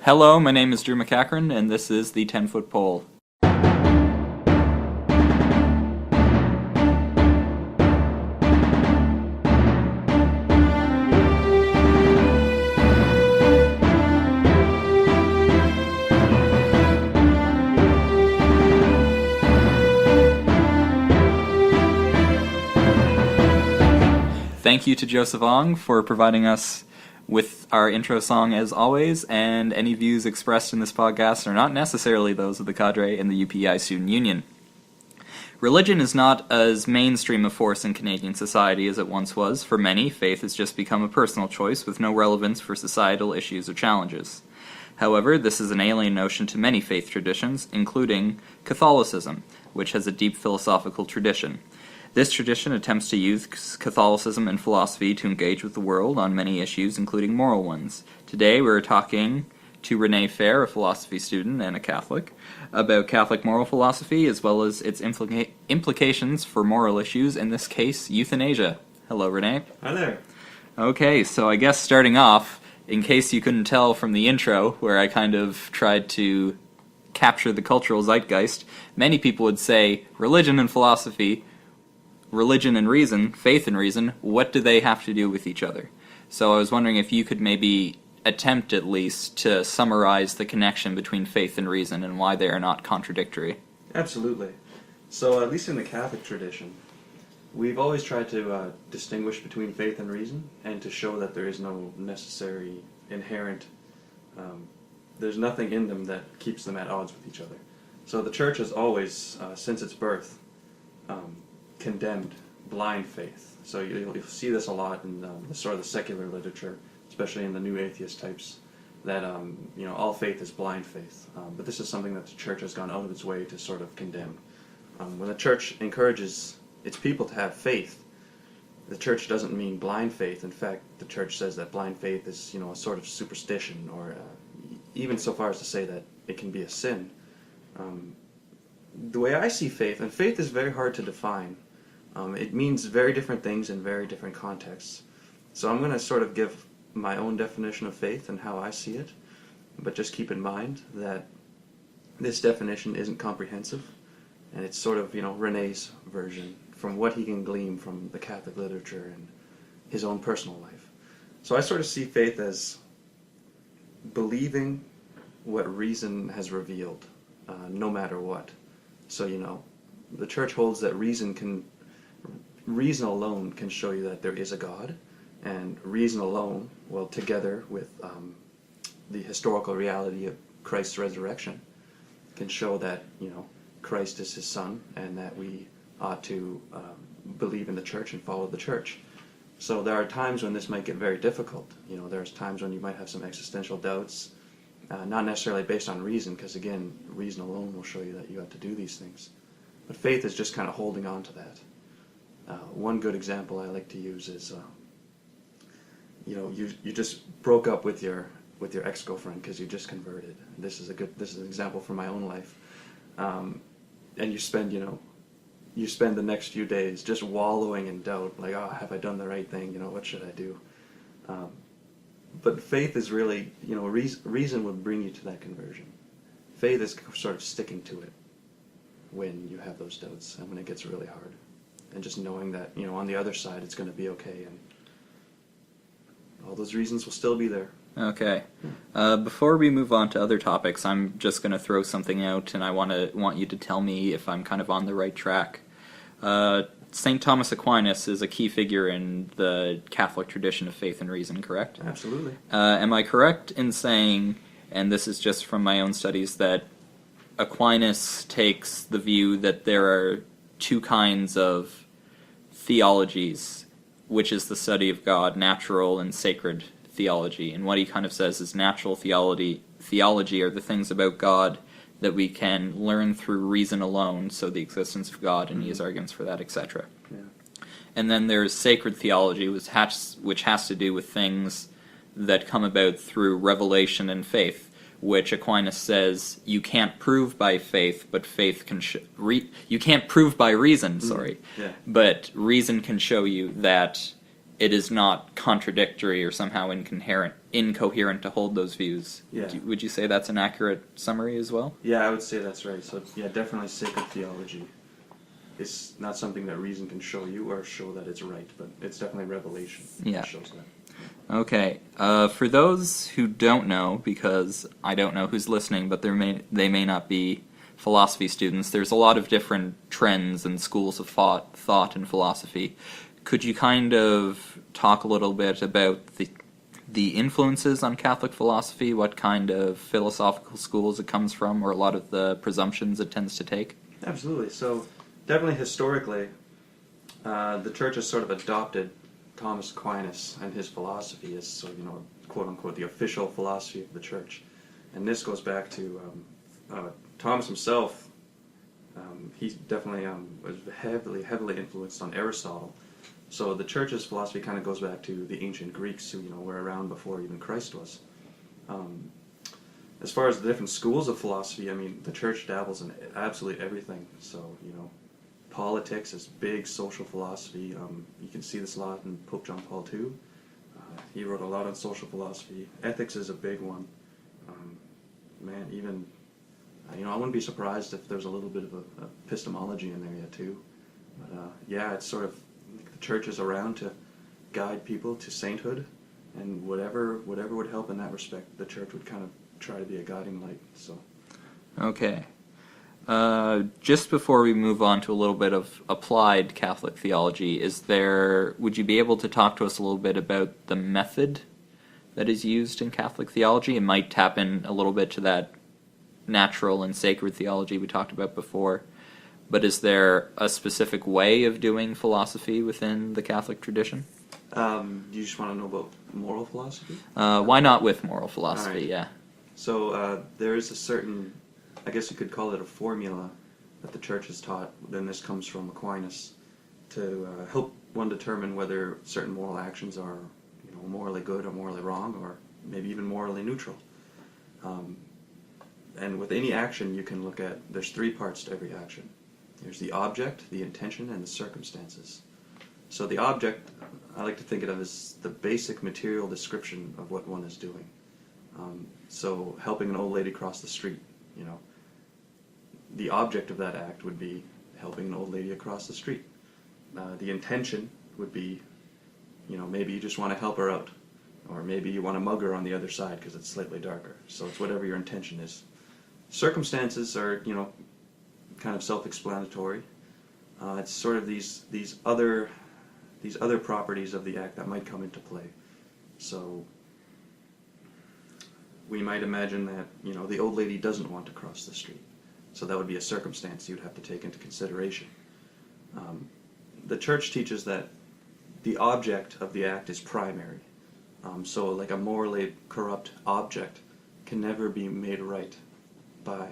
Hello, my name is Drew McCachran, and this is the 10-Foot Pole. Thank you to Joseph Ong for providing us with our intro song as always, and any views expressed in this podcast are not necessarily those of the Cadre and the UPEI Student Union. Religion is not as mainstream a force in Canadian society as it once was. For many, faith has just become a personal choice with no relevance for societal issues or challenges. However, this is an alien notion to many faith traditions, including Catholicism, which has a deep philosophical tradition. This tradition attempts to use Catholicism and philosophy to engage with the world on many issues, including moral ones. Today we're talking to Renee Fair, a philosophy student and a Catholic, about Catholic moral philosophy as well as its implications for moral issues, in this case, euthanasia. Hello, Renee. Hi there. Okay, so I guess starting off, in case you couldn't tell from the intro, where I kind of tried to capture the cultural zeitgeist, many people would say religion and philosophy, religion and reason, faith and reason, what do they have to do with each other? So I was wondering if you could maybe attempt at least to summarize the connection between faith and reason and why they are not contradictory. Absolutely. So at least in the Catholic tradition, we've always tried to distinguish between faith and reason and to show that there is no necessary inherent, there's nothing in them that keeps them at odds with each other. So the Church has always, since its birth, condemned blind faith. So you'll see this a lot in the sort of the secular literature, especially in the new atheist types, that all faith is blind faith. But this is something that the Church has gone out of its way to sort of condemn. When the Church encourages its people to have faith, the Church doesn't mean blind faith. In fact, the Church says that blind faith is a sort of superstition, or even so far as to say that it can be a sin. The way I see faith, and faith is very hard to define. It means very different things in very different contexts. So I'm going to sort of give my own definition of faith and how I see it, but just keep in mind that this definition isn't comprehensive, and it's sort of, Renee's version from what he can glean from the Catholic literature and his own personal life. So I sort of see faith as believing what reason has revealed, no matter what. So, the Church holds that reason alone can show you that there is a God, and reason alone, well, together with the historical reality of Christ's resurrection, can show that, Christ is his Son, and that we ought to believe in the Church and follow the Church. So there are times when this might get very difficult. There's times when you might have some existential doubts, not necessarily based on reason, because again, reason alone will show you that you have to do these things. But faith is just kind of holding on to that. One good example I like to use is, you just broke up with your ex-girlfriend because you just converted. This is an example from my own life. And you spend the next few days just wallowing in doubt, like, oh, have I done the right thing? What should I do? But faith is really, reason would bring you to that conversion. Faith is sort of sticking to it when you have those doubts and when it gets really hard. And just knowing that, on the other side it's going to be okay, and all those reasons will still be there. Okay. Before we move on to other topics, I'm just going to throw something out, and I want you to tell me if I'm kind of on the right track. St. Thomas Aquinas is a key figure in the Catholic tradition of faith and reason, correct? Absolutely. Am I correct in saying, and this is just from my own studies, that Aquinas takes the view that there are two kinds of theologies, which is the study of God, natural and sacred theology. And what he kind of says is natural theology are the things about God that we can learn through reason alone, so the existence of God, and he has arguments for that, etc. Yeah. And then there's sacred theology, which has to do with things that come about through revelation and faith, which Aquinas says you can't prove by faith, but faith can you can't prove by reason, but reason can show you that it is not contradictory or somehow incoherent to hold those views. Yeah. Would you say that's an accurate summary as well? Yeah, I would say that's right. So, yeah, definitely sacred theology is not something that reason can show you or show that it's right, but it's definitely revelation that shows that. Okay. For those who don't know, because I don't know who's listening, but they may not be philosophy students, there's a lot of different trends and schools of thought in philosophy. Could you kind of talk a little bit about the influences on Catholic philosophy, what kind of philosophical schools it comes from, or a lot of the presumptions it tends to take? Absolutely. So, definitely historically, the Church has sort of adopted Thomas Aquinas and his philosophy as sort of, quote-unquote, the official philosophy of the Church. And this goes back to Thomas himself. He definitely was heavily influenced on Aristotle. So the Church's philosophy kind of goes back to the ancient Greeks who, were around before even Christ was. As far as the different schools of philosophy, I mean, the Church dabbles in absolutely everything. So, politics is big social philosophy. You can see this a lot in Pope John Paul II. He wrote a lot on social philosophy. Ethics is a big one. Even, I wouldn't be surprised if there's a little bit of a epistemology in there yet too. But it's sort of, the Church is around to guide people to sainthood, and whatever would help in that respect, the Church would kind of try to be a guiding light. So. Okay. Just before we move on to a little bit of applied Catholic theology, would you be able to talk to us a little bit about the method that is used in Catholic theology? It might tap in a little bit to that natural and sacred theology we talked about before, but is there a specific way of doing philosophy within the Catholic tradition? You just want to know about moral philosophy? Why not with moral philosophy, right. Yeah. So there is a certain, I guess you could call it a formula that the Church has taught, then this comes from Aquinas, to help one determine whether certain moral actions are morally good or morally wrong, or maybe even morally neutral. And with any action you can look at, there's three parts to every action. There's the object, the intention, and the circumstances. So the object, I like to think of it as the basic material description of what one is doing. So helping an old lady cross the street, the object of that act would be helping an old lady across the street. The intention would be, maybe you just want to help her out, or maybe you want to mug her on the other side because it's slightly darker. So it's whatever your intention is. Circumstances are, kind of self-explanatory. It's sort of these other properties of the act that might come into play. So we might imagine that, the old lady doesn't want to cross the street. So that would be a circumstance you'd have to take into consideration. The Church teaches that the object of the act is primary. So like a morally corrupt object can never be made right by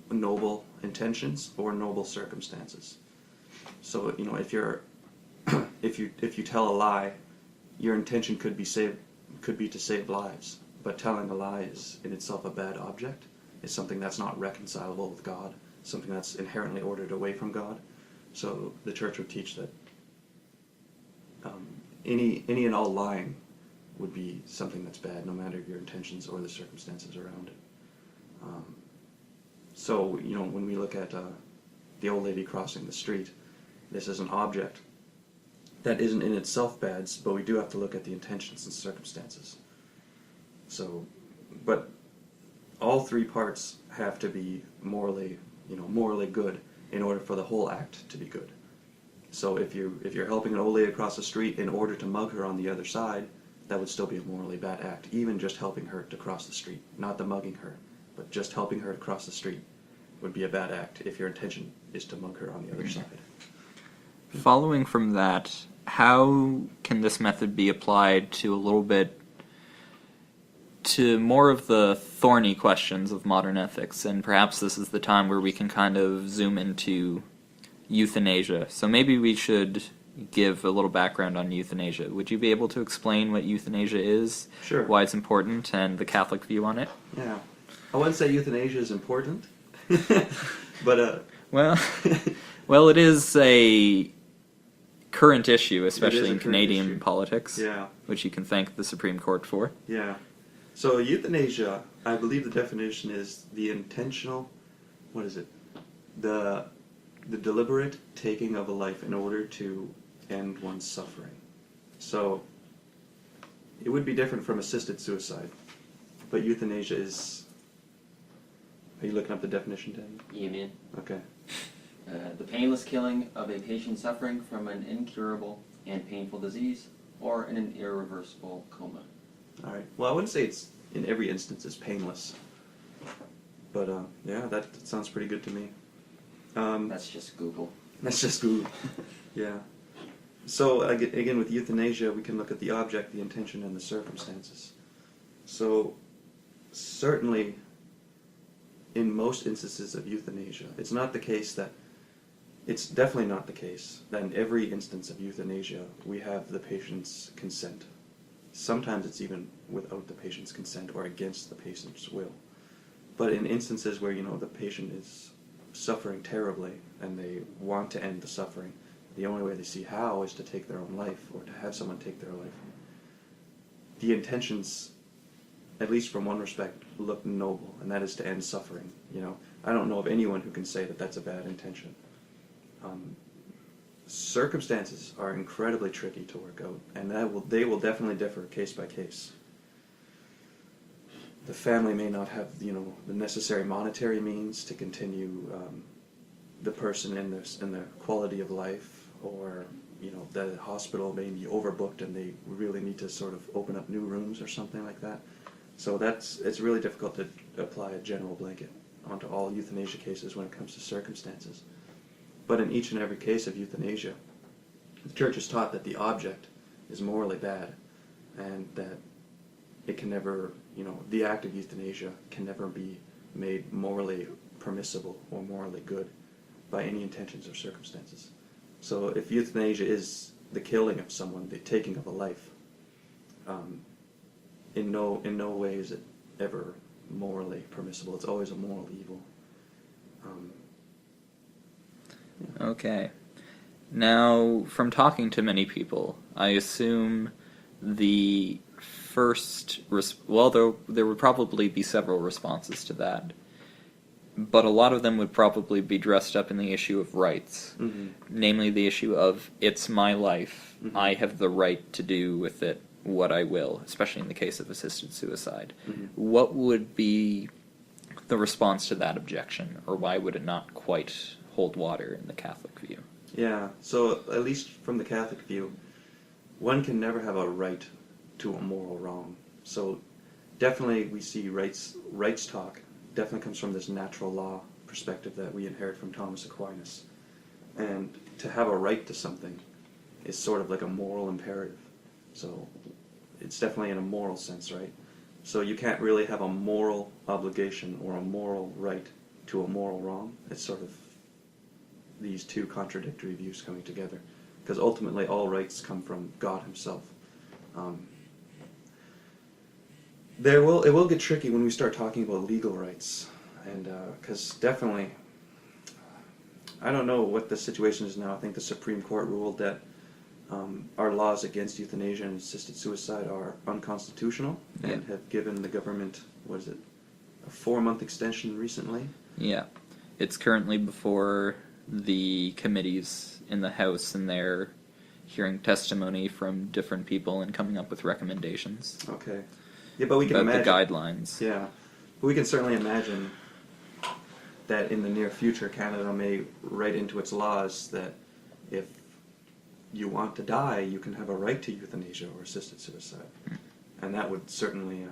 noble intentions or noble circumstances. So, if you're if you tell a lie, your intention could be to save lives, but telling a lie is in itself a bad object. It's something that's not reconcilable with God, something that's inherently ordered away from God. So the Church would teach that any and all lying would be something that's bad, no matter your intentions or the circumstances around it. So, when we look at the old lady crossing the street, this is an object that isn't in itself bad, but we do have to look at the intentions and circumstances. So, but all three parts have to be morally good in order for the whole act to be good. So if you're helping an old lady across the street in order to mug her on the other side, that would still be a morally bad act, even just helping her to cross the street, not the mugging her. But just helping her to cross the street would be a bad act if your intention is to mug her on the other side. Following from that, how can this method be applied to more of the thorny questions of modern ethics? And perhaps this is the time where we can kind of zoom into euthanasia. So maybe we should give a little background on euthanasia. Would you be able to explain what euthanasia is? Sure. Why it's important, and the Catholic view on it? Yeah. I wouldn't say euthanasia is important, but well, it is a current issue, especially a in current Canadian issue. politics, Yeah. which you can thank the Supreme Court for. Yeah. So euthanasia, I believe the definition is the intentional, what is it? The deliberate taking of a life in order to end one's suffering. So it would be different from assisted suicide, but euthanasia is... Are you looking up the definition, Dan? Yeah, man. Okay. The painless killing of a patient suffering from an incurable and painful disease or in an irreversible coma. All right. Well, I wouldn't say it's in every instance it's painless, but yeah, that sounds pretty good to me. That's just Google. That's just Google. Yeah. So again, with euthanasia, we can look at the object, the intention, and the circumstances. So certainly, in most instances of euthanasia, it's definitely not the case that in every instance of euthanasia we have the patient's consent. Sometimes it's even without the patient's consent or against the patient's will. But in instances where, the patient is suffering terribly and they want to end the suffering, the only way they see how is to take their own life or to have someone take their life. The intentions, at least from one respect, look noble, and that is to end suffering. I don't know of anyone who can say that that's a bad intention. Circumstances are incredibly tricky to work out, and they will definitely differ case by case. The family may not have, the necessary monetary means to continue the person in their quality of life, or the hospital may be overbooked and they really need to sort of open up new rooms or something like that. So it's really difficult to apply a general blanket onto all euthanasia cases when it comes to circumstances. But in each and every case of euthanasia, the Church has taught that the object is morally bad, and that it can never, the act of euthanasia can never be made morally permissible or morally good by any intentions or circumstances. So if euthanasia is the killing of someone, the taking of a life, in no way is it ever morally permissible. It's always a moral evil. Yeah. Okay. Now, from talking to many people, I assume the first... there would probably be several responses to that. But a lot of them would probably be dressed up in the issue of rights. Mm-hmm. Namely, the issue of, it's my life. Mm-hmm. I have the right to do with it what I will, especially in the case of assisted suicide. Mm-hmm. What would be the response to that objection, or why would it not quite hold water in the Catholic view? Yeah, so at least from the Catholic view, one can never have a right to a moral wrong. So definitely we see rights talk definitely comes from this natural law perspective that we inherit from Thomas Aquinas. And to have a right to something is sort of like a moral imperative. So it's definitely in a moral sense, right? So you can't really have a moral obligation or a moral right to a moral wrong. It's sort of these two contradictory views coming together. Because ultimately all rights come from God himself. It will get tricky when we start talking about legal rights. And because definitely, I don't know what the situation is now. I think the Supreme Court ruled that our laws against euthanasia and assisted suicide are unconstitutional, and have given the government, a 4-month extension recently? Yeah. It's currently before the committees in the House, and they're hearing testimony from different people and coming up with recommendations. Okay. Yeah, but we can about imagine... the guidelines. Yeah. But we can certainly imagine that in the near future Canada may write into its laws that if you want to die, you can have a right to euthanasia or assisted suicide. And that would certainly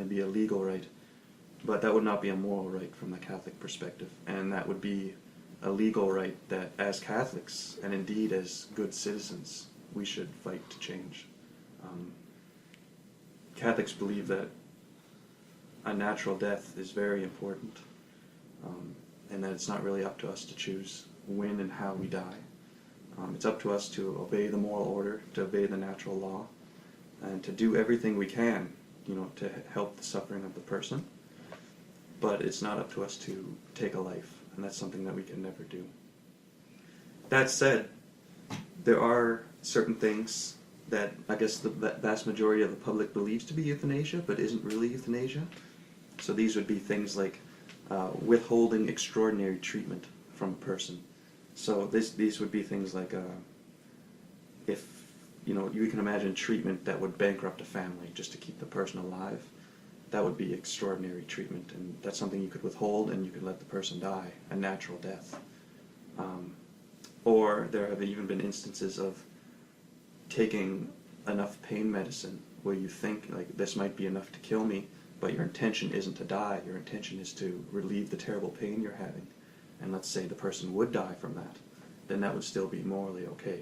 be a legal right, but that would not be a moral right from the Catholic perspective. And that would be a legal right that as Catholics, and indeed as good citizens, we should fight to change. Catholics believe that a natural death is very important, and that it's not really up to us to choose when and how we die. It's up to us to obey the moral order, to obey the natural law, and to do everything we can, to help the suffering of the person. But it's not up to us to take a life, and that's something that we can never do. That said, there are certain things that I guess the vast majority of the public believes to be euthanasia, but isn't really euthanasia. So these would be things like withholding extraordinary treatment from a person. So these would be things like if you can imagine treatment that would bankrupt a family just to keep the person alive. That would be extraordinary treatment, and that's something you could withhold, and you could let the person die a natural death. Or there have even been instances of taking enough pain medicine where you think like this might be enough to kill me, but your intention isn't to die. Your intention is to relieve the terrible pain you're having. And let's say the person would die from that, then that would still be morally okay,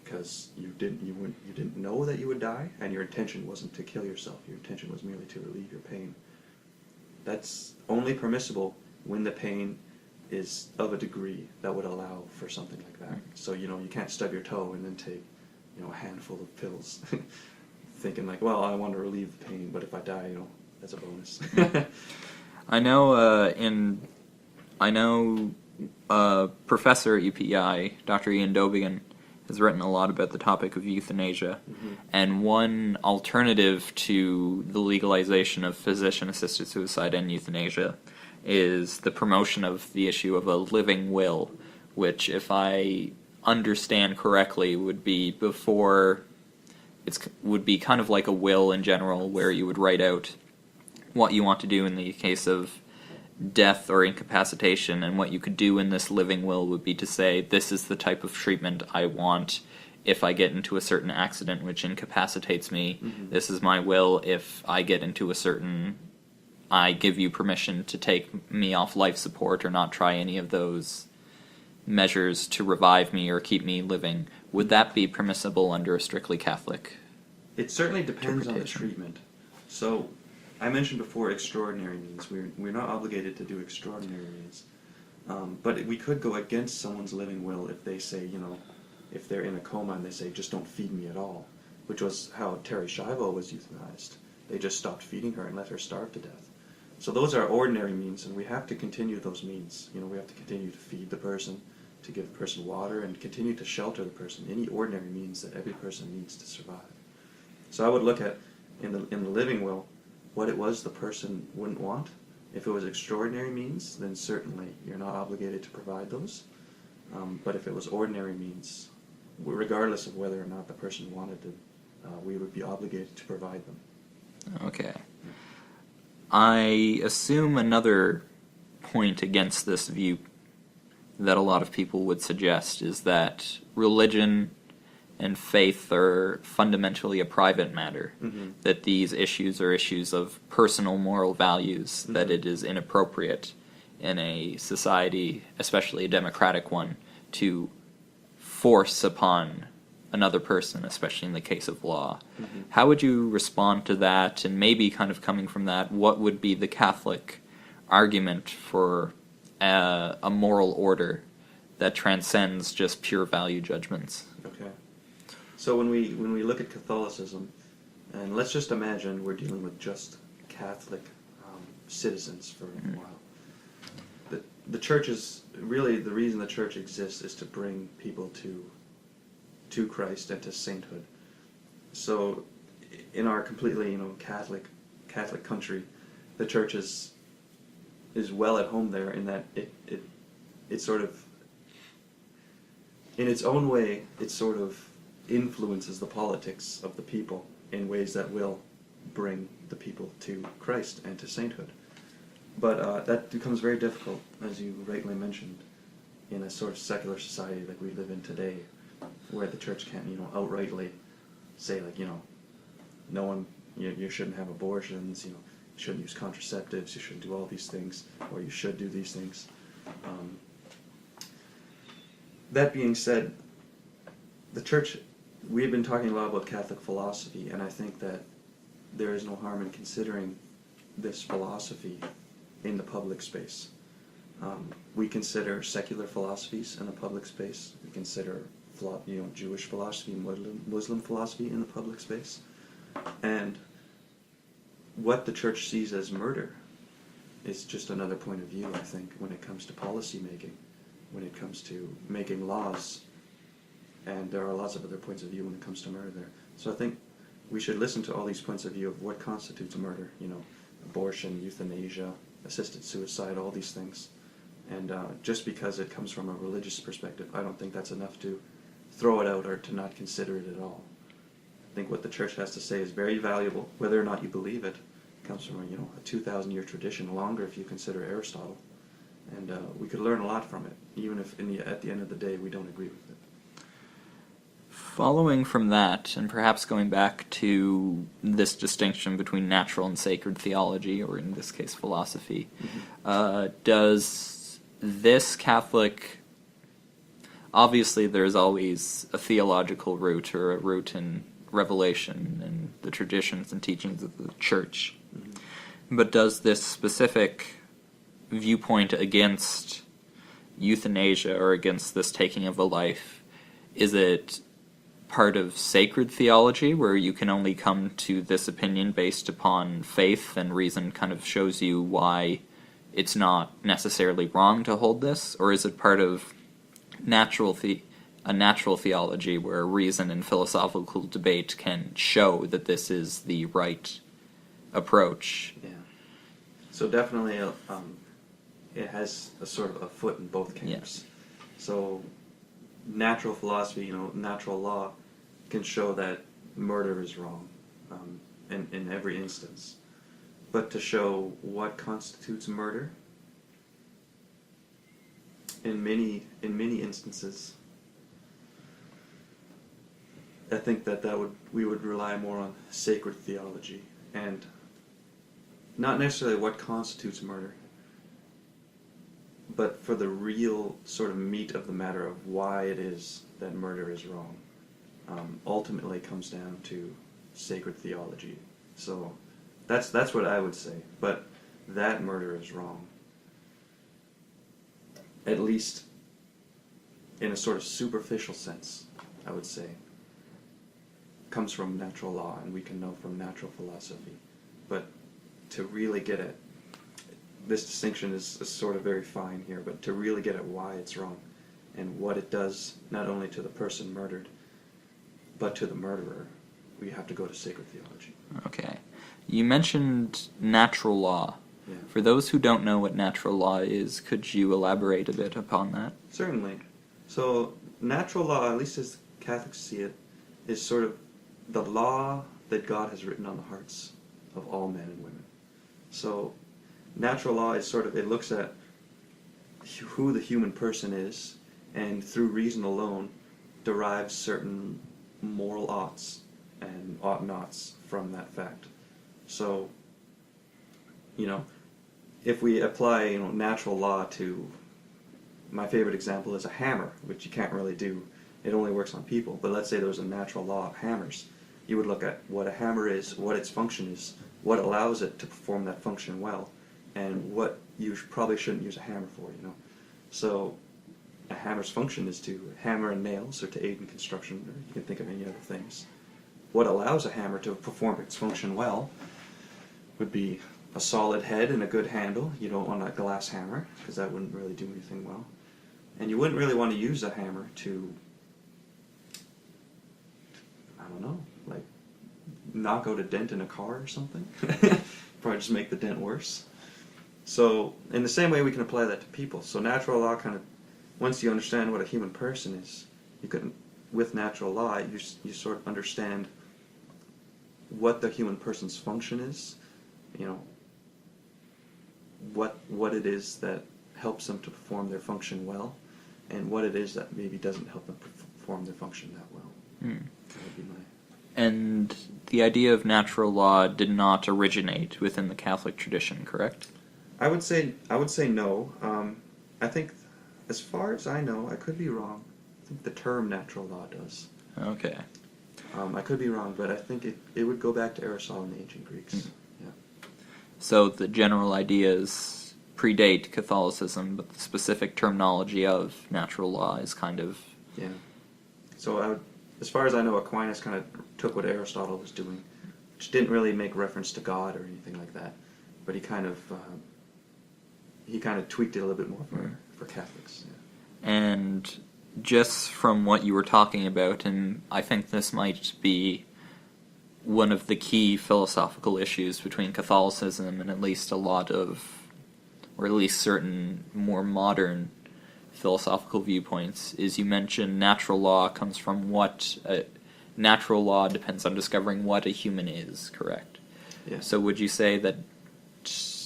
because you didn't know that you would die, and your intention wasn't to kill yourself. Your intention was merely to relieve your pain. That's only permissible when the pain is of a degree that would allow for something like that. So you can't stub your toe and then take a handful of pills, thinking like, well, I want to relieve the pain, but if I die, that's a bonus. I know professor at UPI, Dr. Ian Dobigan, has written a lot about the topic of euthanasia, and one alternative to the legalization of physician-assisted suicide and euthanasia is the promotion of the issue of a living will, which, if I understand correctly, would be kind of like a will in general, where you would write out what you want to do in the case of death or incapacitation, and what you could do in this living will would be to say, this is the type of treatment I want if I get into a certain accident which incapacitates me. This is my will if I get into I give you permission to take me off life support or not try any of those measures to revive me or keep me living. Would that be permissible under a strictly Catholic? It certainly depends on the treatment. So I mentioned before extraordinary means. We're not obligated to do extraordinary means. But we could go against someone's living will if they say, if they're in a coma and they say, just don't feed me at all, which was how Terry Schiavo was euthanized. They just stopped feeding her and let her starve to death. So those are ordinary means, and we have to continue those means. We have to continue to feed the person, to give the person water, and continue to shelter the person. Any ordinary means that every person needs to survive. So I would look at, in the living will, what it was the person wouldn't want. If it was extraordinary means, then certainly you're not obligated to provide those. But if it was ordinary means, regardless of whether or not the person wanted them, we would be obligated to provide them. Okay. I assume another point against this view that a lot of people would suggest is that religion and faith are fundamentally a private matter, that these issues are issues of personal moral values, that it is inappropriate in a society, especially a democratic one, to force upon another person, especially in the case of law. How would you respond to that, and maybe kind of coming from that, what would be the Catholic argument for a moral order that transcends just pure value judgments? Okay. So when we look at Catholicism, and let's just imagine we're dealing with just Catholic citizens for a while. The church is really, the reason the church exists is to bring people to Christ and to sainthood. So in our completely Catholic country, the church is well at home there, in that it sort of, in its own way, it sort of influences the politics of the people in ways that will bring the people to Christ and to sainthood. But that becomes very difficult, as you rightly mentioned, in a sort of secular society like we live in today, where the church can't, outrightly say, like, no one, you shouldn't have abortions, you shouldn't use contraceptives, you shouldn't do all these things, or you should do these things. That being said, the church, we've been talking a lot about Catholic philosophy, and I think that there is no harm in considering this philosophy in the public space. We consider secular philosophies in the public space. We consider Jewish philosophy, Muslim philosophy in the public space. And what the church sees as murder is just another point of view, I think, when it comes to policy making, when it comes to making laws and there are lots of other points of view when it comes to murder there. So I think we should listen to all these points of view of what constitutes murder, abortion, euthanasia, assisted suicide, all these things. And just because it comes from a religious perspective, I don't think that's enough to throw it out or to not consider it at all. I think what the church has to say is very valuable, whether or not you believe it. It comes from a 2,000-year tradition, longer if you consider Aristotle. And we could learn a lot from it, even if at the end of the day we don't agree with it. Following from that, and perhaps going back to this distinction between natural and sacred theology, or in this case philosophy, does this Catholic... Obviously there's always a theological root, or a root in revelation and the traditions and teachings of the church. Mm-hmm. But does this specific viewpoint against euthanasia, or against this taking of a life, is it part of sacred theology, where you can only come to this opinion based upon faith, and reason kind of shows you why it's not necessarily wrong to hold this? Or is it part of a natural theology, where reason and philosophical debate can show that this is the right approach? Yeah. So definitely it has a sort of a foot in both camps. Yeah. So natural philosophy, natural law, can show that murder is wrong in every instance. But to show what constitutes murder, in many instances, I think we would rely more on sacred theology, and not necessarily what constitutes murder, but for the real sort of meat of the matter of why it is that murder is wrong. Ultimately comes down to sacred theology. So that's what I would say. But that murder is wrong, at least in a sort of superficial sense, I would say, comes from natural law, and we can know from natural philosophy. But to really get at this distinction is sort of very fine here, but to really get at why it's wrong and what it does not only to the person murdered, but to the murderer, we have to go to sacred theology. Okay. You mentioned natural law. Yeah. For those who don't know what natural law is, could you elaborate a bit upon that? Certainly. So natural law, at least as Catholics see it, is sort of the law that God has written on the hearts of all men and women. So natural law is sort of, it looks at who the human person is, and through reason alone derives certain moral oughts and ought-nots from that fact. So, if we apply, natural law to, my favorite example is a hammer, which you can't really do. It only works on people. But let's say there was a natural law of hammers. You would look at what a hammer is, what its function is, what allows it to perform that function well, and what you probably shouldn't use a hammer for, So a hammer's function is to hammer and nails, or to aid in construction, or you can think of any other things. What allows a hammer to perform its function well would be a solid head and a good handle. You don't want a glass hammer, because that wouldn't really do anything well. And you wouldn't really want to use a hammer to, knock out a dent in a car or something. Probably just make the dent worse. So in the same way, we can apply that to people. So natural law kind of, once you understand what a human person is, you can, with natural law, you sort of understand what the human person's function is, what it is that helps them to perform their function well, and what it is that maybe doesn't help them perform their function that well. That would be my... And the idea of natural law did not originate within the Catholic tradition, correct? I would say no. I think, as far as I know, I could be wrong. I think the term natural law does. Okay. I could be wrong, but I think it would go back to Aristotle and the ancient Greeks. Yeah. So the general ideas predate Catholicism, but the specific terminology of natural law is kind of... Yeah. So as far as I know, Aquinas kind of took what Aristotle was doing, which didn't really make reference to God or anything like that, but he kind of tweaked it a little bit more for Catholics. Yeah. And just from what you were talking about, and I think this might be one of the key philosophical issues between Catholicism and at least a lot of, or at least certain more modern philosophical viewpoints, is you mentioned natural law comes from what... natural law depends on discovering what a human is, correct? Yeah. So would you say that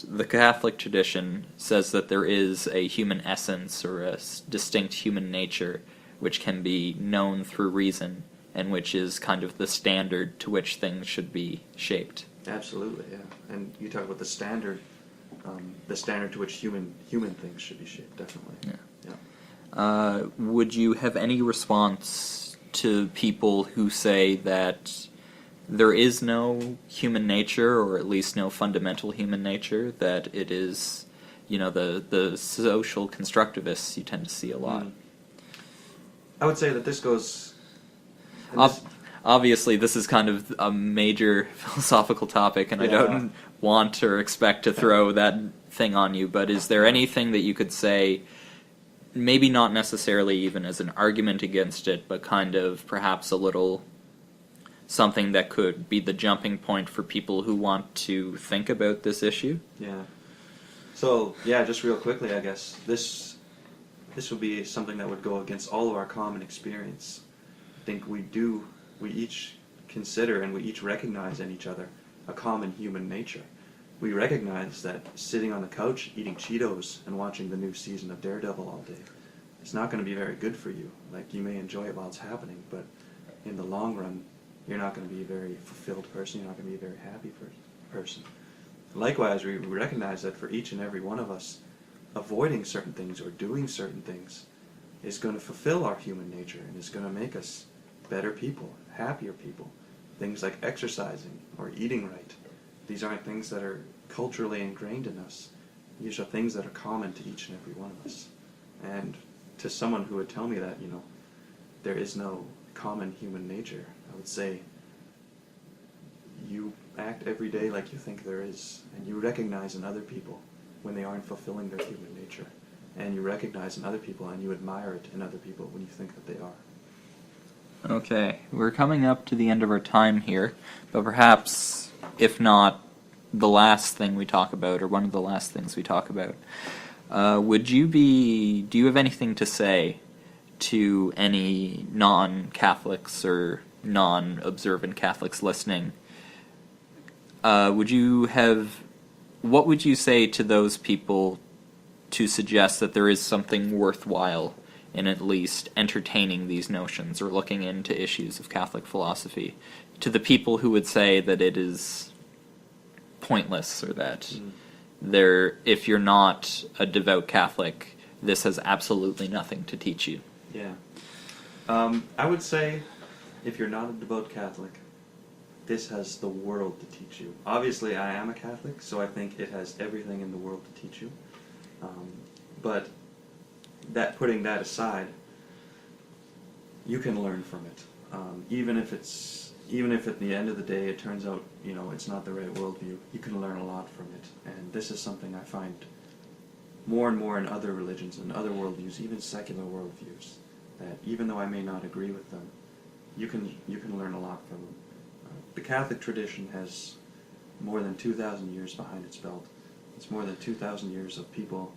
the Catholic tradition says that there is a human essence or a distinct human nature which can be known through reason and which is kind of the standard to which things should be shaped? Absolutely, yeah. And you talk about the standard to which human things should be shaped, definitely. Yeah. Would you have any response to people who say that there is no human nature, or at least no fundamental human nature, that it is, the social constructivists you tend to see a lot? I would say that this goes... Obviously, this is kind of a major philosophical topic, and I don't want or expect to throw that thing on you, but is there anything that you could say, maybe not necessarily even as an argument against it, but kind of perhaps a little something that could be the jumping point for people who want to think about this issue? Yeah. So, just real quickly, I guess, this would be something that would go against all of our common experience. I think we each consider and we each recognize in each other a common human nature. We recognize that sitting on the couch eating Cheetos and watching the new season of Daredevil all day is not going to be very good for you. Like, you may enjoy it while it's happening, but in the long run, you're not going to be a very fulfilled person, you're not going to be a very happy person. Likewise, we recognize that for each and every one of us, avoiding certain things or doing certain things is going to fulfill our human nature and is going to make us better people, happier people. Things like exercising or eating right. These aren't things that are culturally ingrained in us. These are things that are common to each and every one of us. And to someone who would tell me that, there is no common human nature, I would say, you act every day like you think there is, and you recognize in other people when they aren't fulfilling their human nature, and you recognize in other people and you admire it in other people when you think that they are. Okay, we're coming up to the end of our time here, but perhaps, if not the last thing we talk about, or one of the last things we talk about, do you have anything to say to any non-Catholics or non-observant Catholics listening? What would you say to those people to suggest that there is something worthwhile in at least entertaining these notions or looking into issues of Catholic philosophy, to the people who would say that it is pointless, or that if you're not a devout Catholic, this has absolutely nothing to teach you? Yeah. I would say, if you're not a devout Catholic, this has the world to teach you. Obviously, I am a Catholic, so I think it has everything in the world to teach you. But putting that aside, you can learn from it. Even if at the end of the day it turns out, it's not the right worldview, you can learn a lot from it. And this is something I find more and more in other religions and other worldviews, even secular worldviews, that even though I may not agree with them, you can learn a lot from them. The Catholic tradition has more than 2,000 years behind its belt. It's more than 2,000 years of people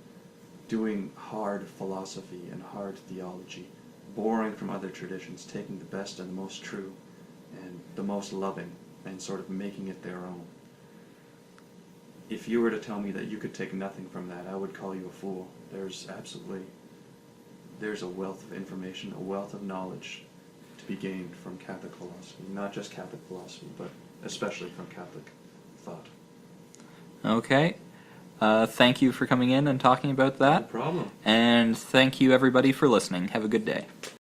doing hard philosophy and hard theology, borrowing from other traditions, taking the best and the most true and the most loving and sort of making it their own. If you were to tell me that you could take nothing from that, I would call you a fool. There's a wealth of information, a wealth of knowledge to be gained from Catholic philosophy. Not just Catholic philosophy, but especially from Catholic thought. Okay. Thank you for coming in and talking about that. No problem. And thank you, everybody, for listening. Have a good day.